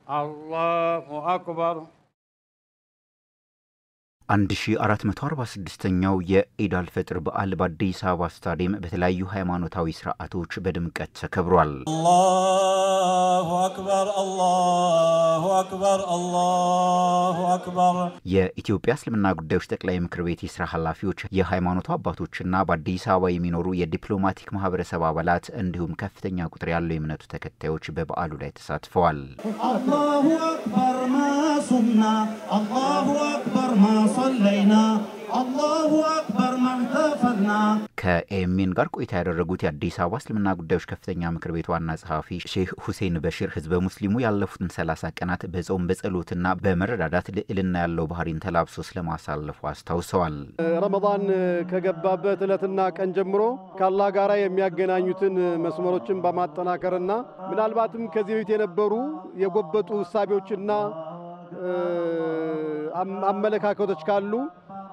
الله أكبر 1446ኛው የኢድ አልፈጥር በዓል በአዲስ አበባ ስታዲየም በተለያዩ ሃይማኖታዊ ስርዓቶች በድምቀት ተከብሯል። አላሁ አክበር አላሁ አክበር አላሁ አክበር። የኢትዮጵያ እስልምና ጉዳዮች ጠቅላይ ምክር ቤት የሥራ ኃላፊዎች፣ የሃይማኖቱ አባቶችና በአዲስ አበባ የሚኖሩ የዲፕሎማቲክ ማህበረሰብ አባላት እንዲሁም ከፍተኛ ቁጥር ያለው የእምነቱ ተከታዮች በበዓሉ ላይ ተሳትፈዋል። አላሁ አክበር ማሱና አላሁ አክበር صلينا الله أكبر مرتفعنا ከኤሚን ጋር ቆይታ ያደረጉት የአዲስ አበባ እስልምና ጉዳዮች ከፍተኛ ምክር ቤት ዋና ጸሐፊ ሼህ ሁሴን በሽር ህዝበ ሙስሊሙ ያለፉትን 30 ቀናት በጾም በጸሎትና በመረዳዳት ልዕልና ያለው ባህሪን ተላብሶ ስለማሳለፉ አስታውሰዋል። ረመዳን ከገባበት ዕለትና ቀን ጀምሮ ከአላህ ጋር የሚያገናኙትን መስመሮችን በማጠናከርና ምናልባትም ከዚህ በፊት የነበሩ የጎበጡ ሐሳቦችና አመለካከቶች ካሉ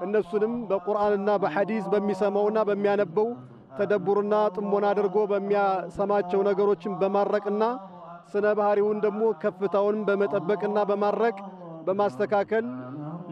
እነሱንም በቁርአንና በሐዲስ በሚሰማውና በሚያነበው ተደቡርና ጥሞና አድርጎ በሚያሰማቸው ነገሮችን በማረቅና ስነ ባህሪውን ደግሞ ከፍታውን በመጠበቅና በማረቅ በማስተካከል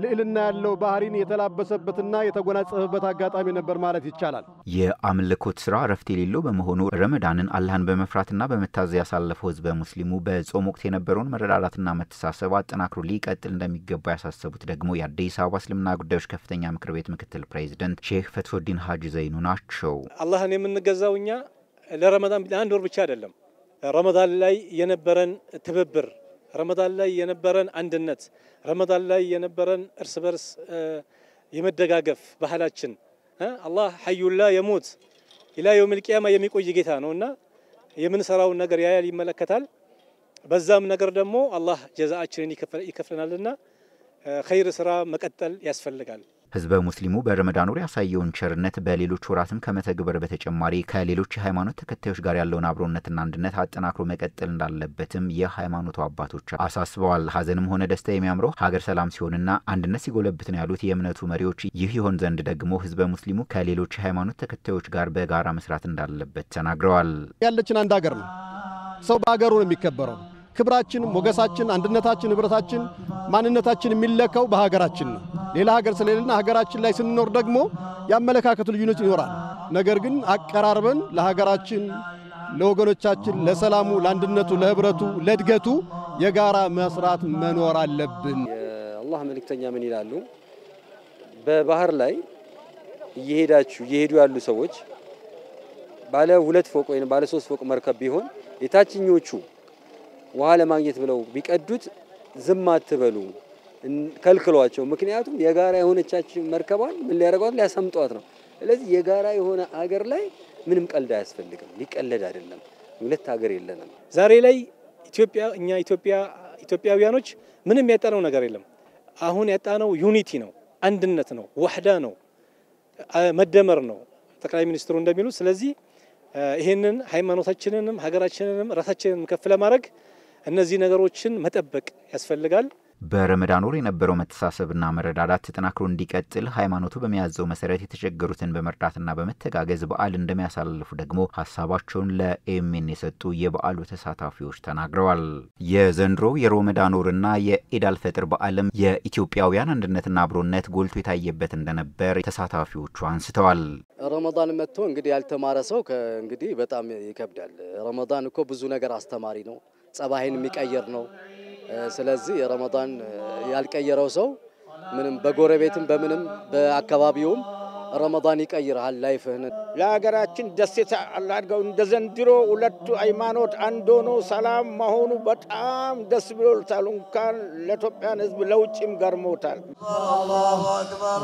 ልዕልና ያለው ባህሪን የተላበሰበትና የተጎናጸፈበት አጋጣሚ ነበር ማለት ይቻላል። የአምልኮት ስራ ረፍት የሌለው በመሆኑ ረመዳንን አላህን በመፍራትና በመታዘዝ ያሳለፈው ህዝበ ሙስሊሙ በጾም ወቅት የነበረውን መረዳዳትና መተሳሰብ አጠናክሮ ሊቀጥል እንደሚገባ ያሳሰቡት ደግሞ የአዲስ አበባ እስልምና ጉዳዮች ከፍተኛ ምክር ቤት ምክትል ፕሬዝዳንት ሼህ ፈትሁዲን ሐጂ ዘይኑ ናቸው። አላህን የምንገዛው እኛ ለረመዳን ለአንድ ወር ብቻ አይደለም። ረመዳን ላይ የነበረን ትብብር፣ ረመዳን ላይ የነበረን አንድነት፣ ረመዳን ላይ የነበረን እርስ በርስ የመደጋገፍ ባህላችን አላህ ሐዩላ የሙት ኢላ የውመል ቂያማ የሚቆይ ጌታ ነውና የምንሰራው ነገር ያያል ይመለከታል። በዛም ነገር ደግሞ አላህ ጀዛአችንን ይከፍለናልና ኸይር ስራ መቀጠል ያስፈልጋል። ህዝበ ሙስሊሙ በረመዳን ወር ያሳየውን ቸርነት በሌሎች ወራትም ከመተግበር በተጨማሪ ከሌሎች የሃይማኖት ተከታዮች ጋር ያለውን አብሮነትና አንድነት አጠናክሮ መቀጠል እንዳለበትም የሃይማኖቱ አባቶች አሳስበዋል። ሀዘንም ሆነ ደስታ የሚያምረው ሀገር ሰላም ሲሆንና አንድነት ሲጎለብት ነው ያሉት የእምነቱ መሪዎች፣ ይህ ይሆን ዘንድ ደግሞ ህዝበ ሙስሊሙ ከሌሎች የሃይማኖት ተከታዮች ጋር በጋራ መስራት እንዳለበት ተናግረዋል። ያለችን አንድ ሀገር ነው። ሰው በሀገሩ ነው የሚከበረው። ክብራችን፣ ሞገሳችን፣ አንድነታችን፣ ህብረታችን፣ ማንነታችን የሚለካው በሀገራችን ነው። ሌላ ሀገር ስለሌለና ሀገራችን ላይ ስንኖር ደግሞ ያመለካከቱ ልዩነት ይኖራል። ነገር ግን አቀራርበን ለሀገራችን፣ ለወገኖቻችን፣ ለሰላሙ፣ ለአንድነቱ፣ ለህብረቱ፣ ለእድገቱ የጋራ መስራት መኖር አለብን። የአላህ መልእክተኛ ምን ይላሉ? በባህር ላይ እየሄዱ ያሉ ሰዎች ባለ 2 ፎቅ ወይም ባለ 3 ፎቅ መርከብ ቢሆን የታችኞቹ ውሃ ለማግኘት ብለው ቢቀዱት ዝም አትበሉ ከልክሏቸው። ምክንያቱም የጋራ የሆነቻችን መርከቧን ምን ሊያረጋት ሊያሰምጧት ነው። ስለዚህ የጋራ የሆነ ሀገር ላይ ምንም ቀልድ አያስፈልግም። ሊቀለድ አይደለም። ሁለት ሀገር የለንም። ዛሬ ላይ እኛ ኢትዮጵያውያኖች ምንም ያጣነው ነገር የለም። አሁን ያጣነው ዩኒቲ ነው፣ አንድነት ነው፣ ወህዳ ነው፣ መደመር ነው ጠቅላይ ሚኒስትሩ እንደሚሉት። ስለዚህ ይሄንን ሃይማኖታችንንም ሀገራችንንም ራሳችንንም ከፍ ለማድረግ እነዚህ ነገሮችን መጠበቅ ያስፈልጋል። በረመዳን ወር የነበረው መተሳሰብና መረዳዳት ተጠናክሮ እንዲቀጥል ሃይማኖቱ በሚያዘው መሰረት የተቸገሩትን በመርዳትና በመተጋገዝ በዓል እንደሚያሳልፉ ደግሞ ሐሳባቸውን ለኤምኤን የሰጡ የበዓሉ ተሳታፊዎች ተናግረዋል። የዘንድሮው የረመዳን ወርና የኢድ አልፈጥር በዓልም የኢትዮጵያውያን አንድነትና አብሮነት ጎልቶ የታየበት እንደነበር ተሳታፊዎቹ አንስተዋል። ረመዳን መጥቶ እንግዲህ ያልተማረ ሰው እንግዲህ በጣም ይከብዳል። ረመዳን እኮ ብዙ ነገር አስተማሪ ነው፣ ጸባይን የሚቀየር ነው። ስለዚህ ረመዳን ያልቀየረው ሰው ምንም በጎረቤትም በምንም በአካባቢውም ረመዳን ይቀይራል ላይፍህን። ለሀገራችን ደስታ አላድርገው። እንደዘንድሮ ሁለቱ ሃይማኖት አንድ ሆኖ ሰላም መሆኑ በጣም ደስ ብሎታል። እንኳን ለኢትዮጵያን ህዝብ ለውጭም ገርሞታል። አላሁ አክበር